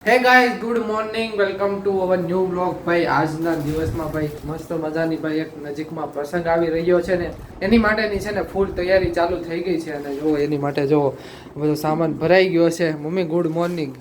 Hey guys good morning welcome to our new blog ભાઈ આજના દિવસમાં ભાઈ મસ્ત મજાની ભાઈ એક નજીકમાં પ્રસંગ આવી રહ્યો છે ને એની માટેની છે ને ફૂલ તૈયારી ચાલુ થઈ ગઈ છે અને જો એની માટે જો બધો સામાન ભરાઈ ગયો છે મમ્મી ગુડ મોર્નિંગ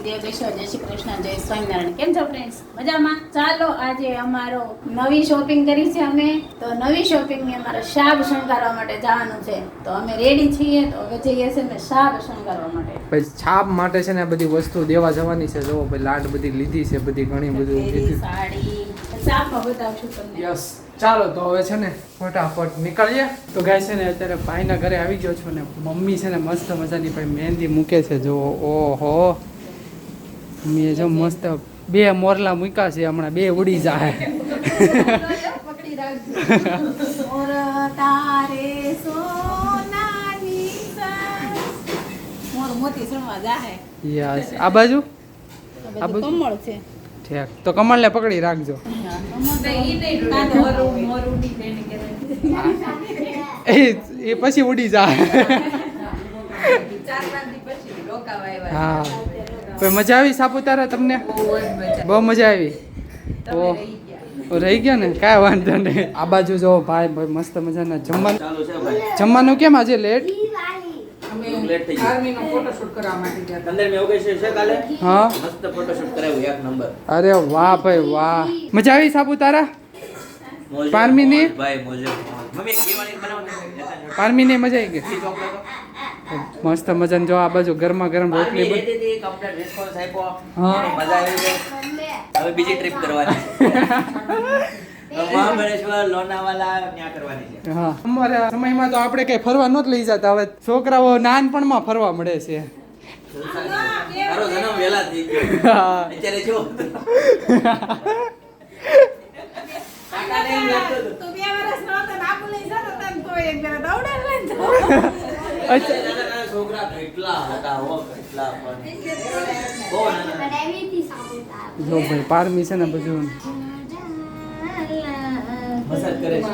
જય બેશ્વર જય શ્રી કૃષ્ણ જય સ્વામિનારાયણ કેમ છો ફ્રેન્ડ્સ મજામાં ચાલો આજે અમારો નવી શોપિંગ કરી છે અમે તો નવી શોપિંગ ની અમારે શાબ શણગારવા માટે જવાનું છે તો અમે રેડી છીએ તો હવે જઈએ છે અમે શાબ શણગારવા માટે ભાઈ છાપ માટે છે ને આ બધી વસ્તુ દેવા જવાની છે જો ભાઈ લાડ બધી લીધી છે બધી ઘણી બધું લીધી સાડી શાબમાં બતાવશું તમને યસ ચાલો તો હવે છે ને ફટાફટ નીકળીએ તો ગાય છે ને અત્યારે ભાઈના ઘરે આવી ગયો છું ને મમ્મી છે ને મસ્ત મજાની ભાઈ મહેંદી મૂકે છે જો ઓહો મમ્મીએ જો મસ્ત બે મોરલા મૂક્યા છે હમણાં બે ઉડી જાય પકડી રાખજો મોર તારે સોનાની સાસ મોર મોતી સણવા જાહે યસ આ બાજુ આ બધું કમળ છે ઠીક તો કમળને પકડી રાખજો એ પછી ઉડી જાય હા ભાઈ મજા આવી સાપુતારા તમને બહુ મજા આવી ઓ રહી ગયા ને કાંઈ વાંધો નહીં આ બાજુ જો ભાઈ ભાઈ મસ્ત મજાના જમવાનું કેમ આજે લેટ અરે વાહ ભાઈ વાહ મજા આવી સાપુતારા પારમીની પારમીની મજા આવી ગઈ મસ્ત મજાને જો આ બાજુ ગરમા ગરમ રોટલી હવે બીજી ટ્રીપ કરવાની મહાબળેશ્વર લોનાવાલા ત્યાં કરવાની છે હા અમારા સમયમાં તો આપણે કઈ ફરવા નહોત લઈ જતા હવે છોકરાઓ નાનપણમાં ફરવા મળે છે તારો જન્મ વેલા થઈ ગયો અત્યારે જો કાકાને એમ લાગતું હતું. તું 2 વર્ષ નો હતો ને આપું લઈ જતો તને તો એક જરા દોડાડ લઈને અચ્છા નાના છોકરા કેટલા હતા હો કેટલા પણ બહુ નાના જો ભાઈ પારમી છે ને બધું મસાજ કરે છે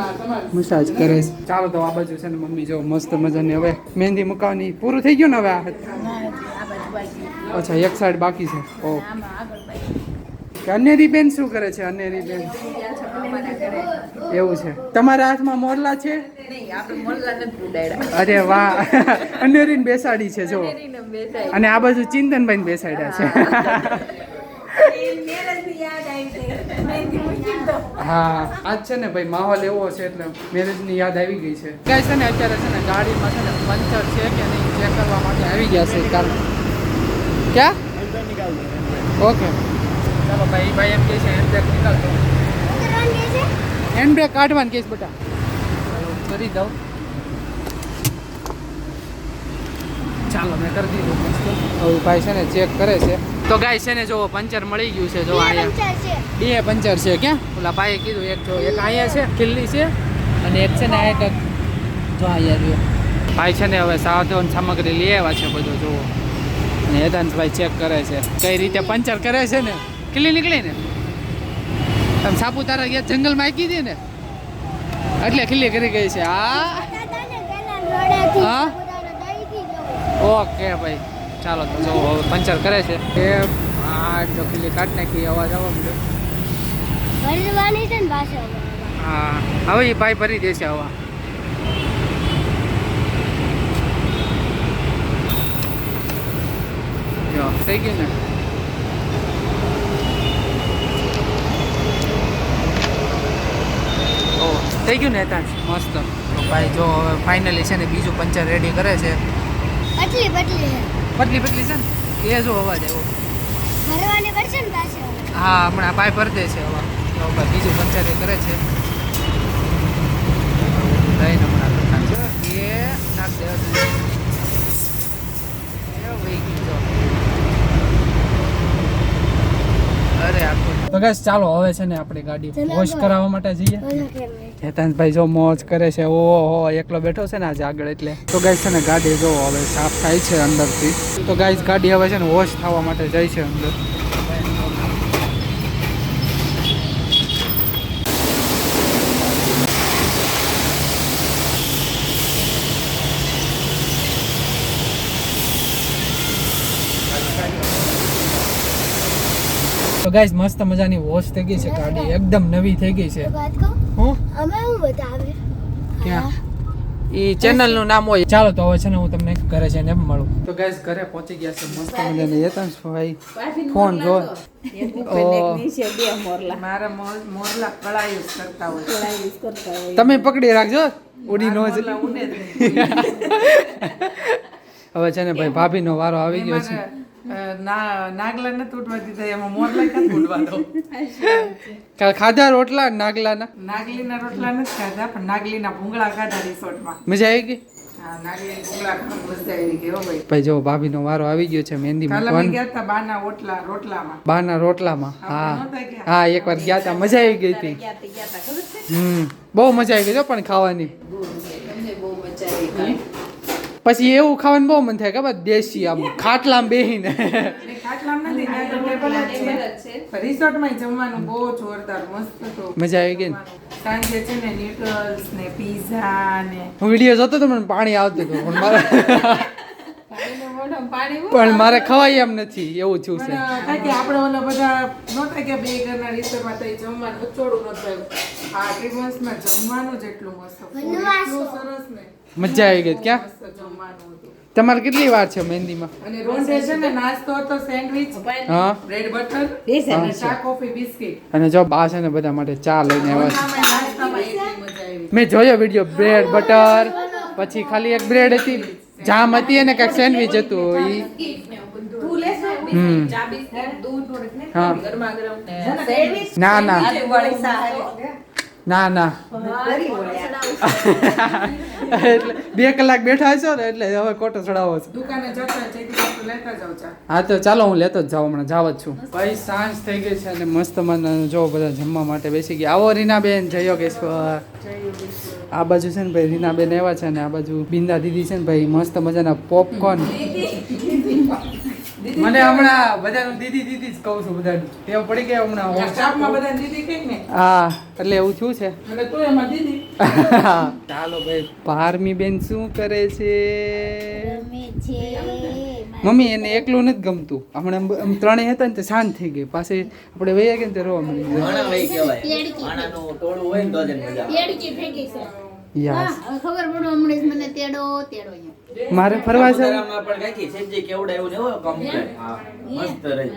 મસાજ કરે છે ચાલો તો આ બાજુ છે ને મમ્મી જો મસ્ત મજાની હવે મહેંદી મુકાવાની પૂરું થઈ ગયું ને હવે આ અચ્છા એક સાઈડ બાકી છે ઓ કે અનેરી બેન શું કરે છે અનેરી બેન એવું છે તમારા હાથમાં મોરલા છે અરે વાહ અનેરીને બેસાડી છે જો અને આ બાજુ ચિંતનભાઈ બેસાડ્યા છે હા આજ છે ને ભાઈ માહોલ એવો છે એટલે મેરેજની યાદ આવી ગઈ છે કઈ છે ને અત્યારે છે ને ગાડીમાં છે ને પંચર છે કે નહીં ચેક કરવા માટે આવી ગયા છે કાલ ક્યાં ઓકે ચાલો ભાઈ ભાઈ એમ કહે છે હેન્ડબેગ નીકળતો હેન્ડબેગ કાઢવાનું કહીશ બેટા કરી દઉં ચાલો મેં કરી દીધું હવે ભાઈ છે ને ચેક કરે છે તો ગાય છે ને જો પંચર મળી ગયું છે જો અહીંયા બે પંચર છે ક્યાં ઓલા ભાઈએ કીધું એક જો એક અહીંયા છે ખીલ્લી છે અને એક છે ને આ એક જો અહીંયા રહ્યો ભાઈ છે ને હવે સાધન સામગ્રી લઈ આવ્યા છે બધું જુઓ અને હેદાંશભાઈ ચેક કરે છે કઈ રીતે પંચર કરે છે ને ખીલ્લી નીકળી ને તમે સાપુતારા ગયા જંગલમાં આકી હતી ને એટલે ખીલ્લી કરી ગઈ છે હા ઓકે ભાઈ ચાલો તો જો હવે પંચર કરે છે એ આ જો ખીલી કાઢ નાખી અવાજ આવવા મળ્યો હા હવે એ ભાઈ ભરી દેશે હવા જો થઈ ગયું ને ઓ થઈ ગયું ને ત્યાં મસ્ત તો ભાઈ જો હવે ફાઇનલી છે ને બીજું પંચર રેડી કરે છે પતલી પતલી છે ને એ જો અવાજ આવ્યો હા હમણાં પાઇપ ભરી દે છે હવા તો ભાઈ બીજું પંચર એ કરે છે લઈને હમણાં નાખશે એ નાખ દે અરે આખું તો ગાઈસ ચાલો હવે છે ને આપણે ગાડી વોશ કરાવવા માટે જઈએ હેતાંશભાઈ જો મોજ કરે છે ઓહો એકલો બેઠો છે ને આજે આગળ એટલે તો ગાઈસ છે ને ગાડી જો હવે સાફ થાય છે અંદરથી તો ગાઈસ ગાડી હવે છે ને વોશ થવા માટે જાય છે અંદર તો ગાઈસ મસ્ત મજાની વોશ થઈ ગઈ છે ગાડી, એકદમ નવી થઈ ગઈ છે. હું ક્યાં એ ચેનલ નું નામ હોય. ચાલો તો હવે છે ને હું તમને ઘરે જઈને મળું. તો ગાઈસ ઘરે પહોંચી ગયા છે મસ્ત મજાની. યતનભાઈ ફોન જો મારા મોરલા કળા યુઝ કરતા હોય. તમે પકડી રાખજો, ઉડી નો જ. હવે છે ને ભાઈ ભાભીનો વારો આવી ગયો છે. નાગલા ને તૂટવા દીધા, એમાં મોરલા ક્યાં તૂટવા દો. કાલ ખાધા રોટલા નાગલાના? નાગલીના રોટલા નથી ખાધા, પણ નાગલીના ભૂંગળા ખાધા રિસોર્ટમાં. મજા આવી ગઈ? હા, નાગલી ભૂંગળા ખાવા મજા આવી ગઈ હો ભાઈ. ભાઈ જો ભાભીનો વારો આવી ગયો છે મહેંદી કાલે અમે મૂકવાનો. ગયા હતા બાના રોટલામાં. બાના રોટલામાં. હા નહોતા ગયા? હા, એકવાર ગયા હતા, મજા આવી ગઈ હતી. બહુ મજા આવી ગઈ જો પણ ખાવાની. બહુ મજા આવી. પછી એવું ખાવાનું બહુ મન થાય ખબર, દેશી આમ ખાટલામાં બેહીને. ખાટલામાં નથી, રિસોર્ટમાં જમવાનું બહુ જોરદાર મસ્ત હતું. મજા આવી ગઈ ને? સાંજે છે ને ન્યુડલ્સ ને પીઝા ને હું વિડીયો જોતો તો મને પાણી આવતું હતું, પણ મારે પાણીનું મોઢામાં પાણી પણ મારે ખવાય એમ નથી, એવું થયું છે. થાય કે આપણે ઓલા બધા નહોતા કે બે ઘરના રિસોર્ટમાં તો જમવાનું ઉચોડું નહોતું. આ ટ્રીમન્સમાં જમવાનું જ એટલું મસ્ત, એટલું સરસ ને મજા આવી ગઈ. ક્યાં મસ્ત જમવાનું હતું. તમારે કેટલી વાર છે મહેંદીમાં? અને રોંઢે છે ને નાસ્તો હતો, સેન્ડવિચ, હા, બ્રેડ બટર અને ચા કોફી બિસ્કિટ. અને જો બા છે ને બધા માટે ચા લઈને આવ્યા છે. નાસ્તામાં એટલી મજા આવી. મેં જોયો વિડીયો, બ્રેડ બટર, પછી ખાલી એક બ્રેડ હતી, જામ હતી અને કંઈક સેન્ડવિચ હતું. હા, ના ના ના ના એટલે 2 કલાક બેઠા છો ને એટલે હવે ખોટો ચડાવો છો. દુકાને જતા જઈથી લેતા જાવ ચા. હા તો ચાલો હું લેતો જ જાઉં, હમણાં જાવ જ છું. ભાઈ સાંજ થઈ ગઈ છે અને મસ્ત મને જો બધા જમવા માટે બેસી ગયા. આવો રીનાબેન, જય યોગેશ્વર. આ બાજુ છે ને ભાઈ રીનાબેન આવ્યા છે અને આ બાજુ બિંદા દીદી છે ને ભાઈ મસ્ત મજાના પોપકોર્ન. મને હમણાં બધાનું દીદી દીદી જ કહું છું, બધાનું ટેવ પડી ગયા હમણાં. શાકમાં બધા દીદી કઈ ને. હા એટલે એવું થયું છે. અને તું એમાં દીદી. ચાલો ભાઈ, ભારમી બેન શું કરે છે? મમ્મી એને એકલું નથી ગમતું. હમણાં આમ ત્રણેય હતા ને તે શાંત થઈ ગઈ, પાછી આપણે વૈયા ગયા ને તે રોવા મળી ગઈ. આના વઈ કહેવાય. આનાનું ટોળું હોય ને તો જ મજા આવે. યસ, ખબર પડો હમણાં જ મને તેડો અહીંયા. મારે ફરવા જવું. વડોદરામાં પણ કાંઈક સેજે કેવડા એવું ને હોય કમ્પ્લીટ. હા, મસ્ત રહી.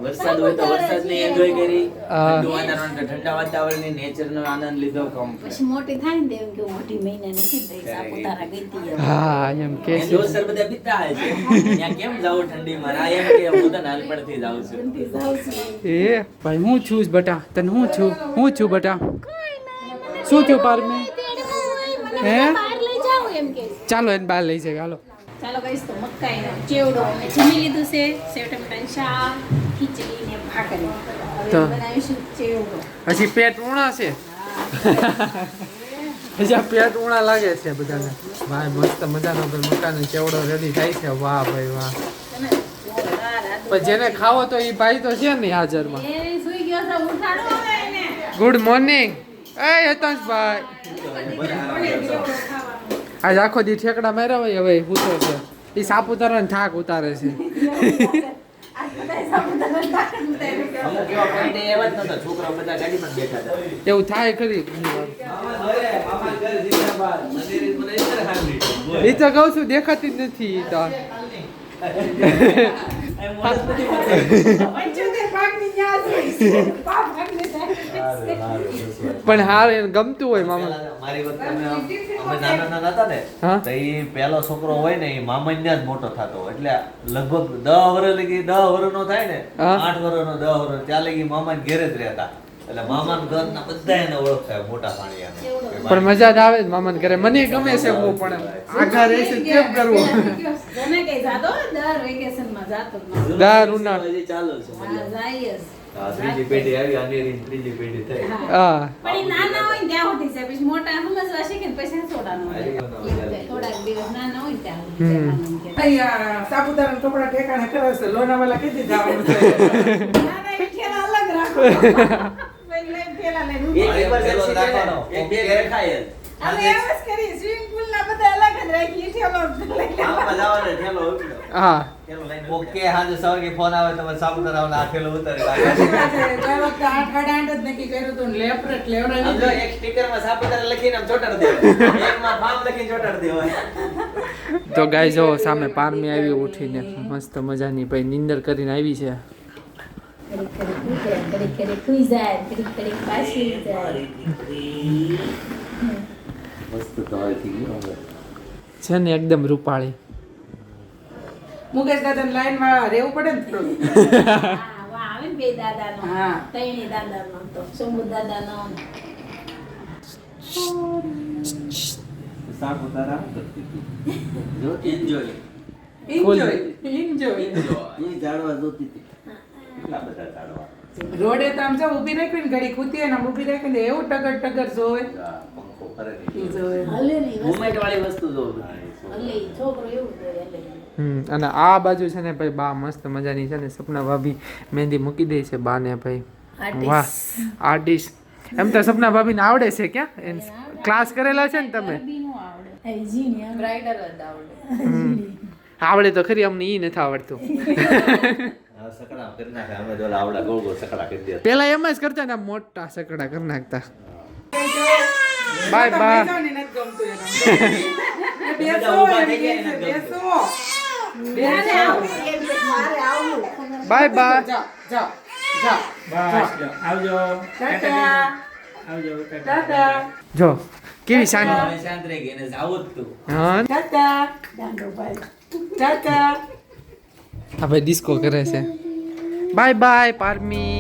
વરસાદ હોય તો વરસાદની એન્જોય કરી, ઠંડુ વાતાવરણ તો ઠંડા વાતાવરણની નેચરનો આનંદ લીધો કમ્પ્લીટ. પછી મોટી થાય ને તેમ કે મોટી મહિના નથી થઈ સાપુતારા ગઈ હતી. હા એમ કે છે. દોસ્તર બધા બીતા હોય છે. ત્યાં કેમ જાવ ઠંડીમાં? આ એમ કે હું તો નાનપણથી જાઉં છું. એ ભાઈ હું છું જ બટા, તને હું છું બટા? શું થયું પારમી? હે ચાલો એને બહાર લઈ જાય. હાલો ચાલો કહીશ તો મકાઈનો ચેવડો અમે જમી લીધું છે, સેવ ટમેટાનું શાક, ખીચડી ને ભાખરી. તો હવે બનાવીશું ચેવડો. હજી પેટ ઉણા છે. હજી પેટ ઉણા લાગે છે બધાને. ભાઈ મસ્ત મજાનો મકાનો ચેવડો રેડી થાય છે. વાહ ભાઈ વાહ. પણ જેને ખાવો તો એ ભાઈ તો છે ને હાજરમાં. એ સુઈ ગયો છે, ઉઠાડો હવે એને. Good morning. એ યતંશભાઈ, આજ આખો દી ઠેકડા માર્યા હોય, હવે ઉતરે છે. એ સાપુતારાનો થાક ઉતારે છે. અમુક એવા ફ્રેન્ડ એવા જ નતા, છોકરાઓ બધા ગાડીમાં જ બેઠા હતા. એવું થાય ખરી. એ તો કહું છું, દેખાતી જ નથી ઈ તો. પણ હાર એને ગમતું હોય મામા. મારી વખતે અમે નાના હતા ને, હા? તો એ પહેલો છોકરો હોય ને એ મામાને જ મોટો થતો, એટલે લગભગ 10 વર્ષ લગી 10 વર્ષનો થાય ને, હા? 8 વર્ષનો 10 વર્ષ ત્યાં લગી મામાને ઘેરે જ રહેતા. એટલે મામાના ઘરના બધા એને ઓળખતા મોટા પાણીયાને. પણ મજા જ આવે જ મામાને ઘરે. મને ગમે છે બહુ, પણ આગા રહેશે કેમ કરવું? જને કઈ જાતો દર વેકેશનમાં જાતો જ નહોતો. દર ઉનાળ. હજી ચાલુ છે હા, મજા. જાય જ. હા, ત્રીજી પેઢી આવી, અનેરી ત્રીજી પેઢી થઈ. હા પણ ઈ નાના હોય ને ત્યાં સુધી છે, પછી મોટા સમજવા શીખે ને પછી થોડા થોડાક દિવસ નાના હોય ને ત્યાં સુધી જવાનું કે. સાપુતારા ટોપડા ઠેકાણે કરે છે, લોનાવાલા કીધી જવાનું છે. નાના ઈ ઠેલા અલગ રાખો. લઈને ઠેલા લઈને ઊભા. એક પેલો રાખવાનો, એક બે ઘરે ખાય જ. અમે એમ જ કરીએ, સ્વિમિંગ પુલ ના બધા અલગ જ રાખીએ, ઠેલો લઈને. આમાં જવાનો ઠેલો ઉપડ્યો. હા પેલો લાઈન ઓકે હાજે સવારે ફોન આવે તો સાપુતારા વાળા આખેલો ઉતારી ગઈ વખતે 8:30 જ નક્કી કર્યું હતું ને લેફ્ટ લેવડાવી આમ જો એક સ્ટીકરમાં સાપુતારા લખીને આમ ચોટાડી દેવાય એકમાં ફાર્મ લખીને ચોટાડી દેવાય તો ગાય જો સામે પારમી આવી ઉઠીને મસ્ત મજાની ભાઈ નીંદર કરીને આવી છે ઘડીક સુઈ જાય ઘડીક પાછી જાય મસ્ત તવાય થઈ ગયો હવે છે ને એકદમ રૂપાળી મુકેશ દાદા લાઈન માં રહેવું પડે ને થોડું હા વા આવે ને બે દાદાનો હા. ત્રણેય દાદાનો તો શંભુ દાદાનો સાપુતારા જો એન્જોય એન્જોય એ જાડવા જોતી હતી કેટલા બધા જાડવા રોડે તો આમ જો ઊભી રાખી ને ઘડી ખૂતી ને આમ ઊભી રાખી ને એવું ટગર જોવે પંખો ફરે ઈ જોવે હલે નહીં મુમેન્ટ વાળી વસ્તુ જોઉં હલે ઈ છોકરો એવું કરે હલે અને આ બાજુ છે ને ભાઈ બા મસ્ત મજાની છે ને સપના ભાભી મહેંદી મૂકી દે છે બાને ભાઈ વાહ આર્ટિસ્ટ એમ તો સપના ભાભીને આવડે છે ક્યાં ક્લાસ કરેલા છે ને તમે આવડે તો ખરી અમને ઈ નથી આવડતું સકડા કરી નાખે અમે તો આવડા ગોળ ગોળ સકડા કરી દે પેલા એમ જ કરતા ને આમ મોટા સકડા કરી નાખતા બાય બાય બેસવાની નથી ગમતું એને. બધા ઊભા થઈ ગયા એને બેસો ગમતું. બાય બાય જાઓ જાઓ જાઓ આવજો ટાટા જો કેવી શાંતિ હવે શાંત રહી ગઈ એને જાવું જ તું હા ટાટા ટાટા આ ભાઈ ડિસ્કો કરે છે બાય બાય પારમી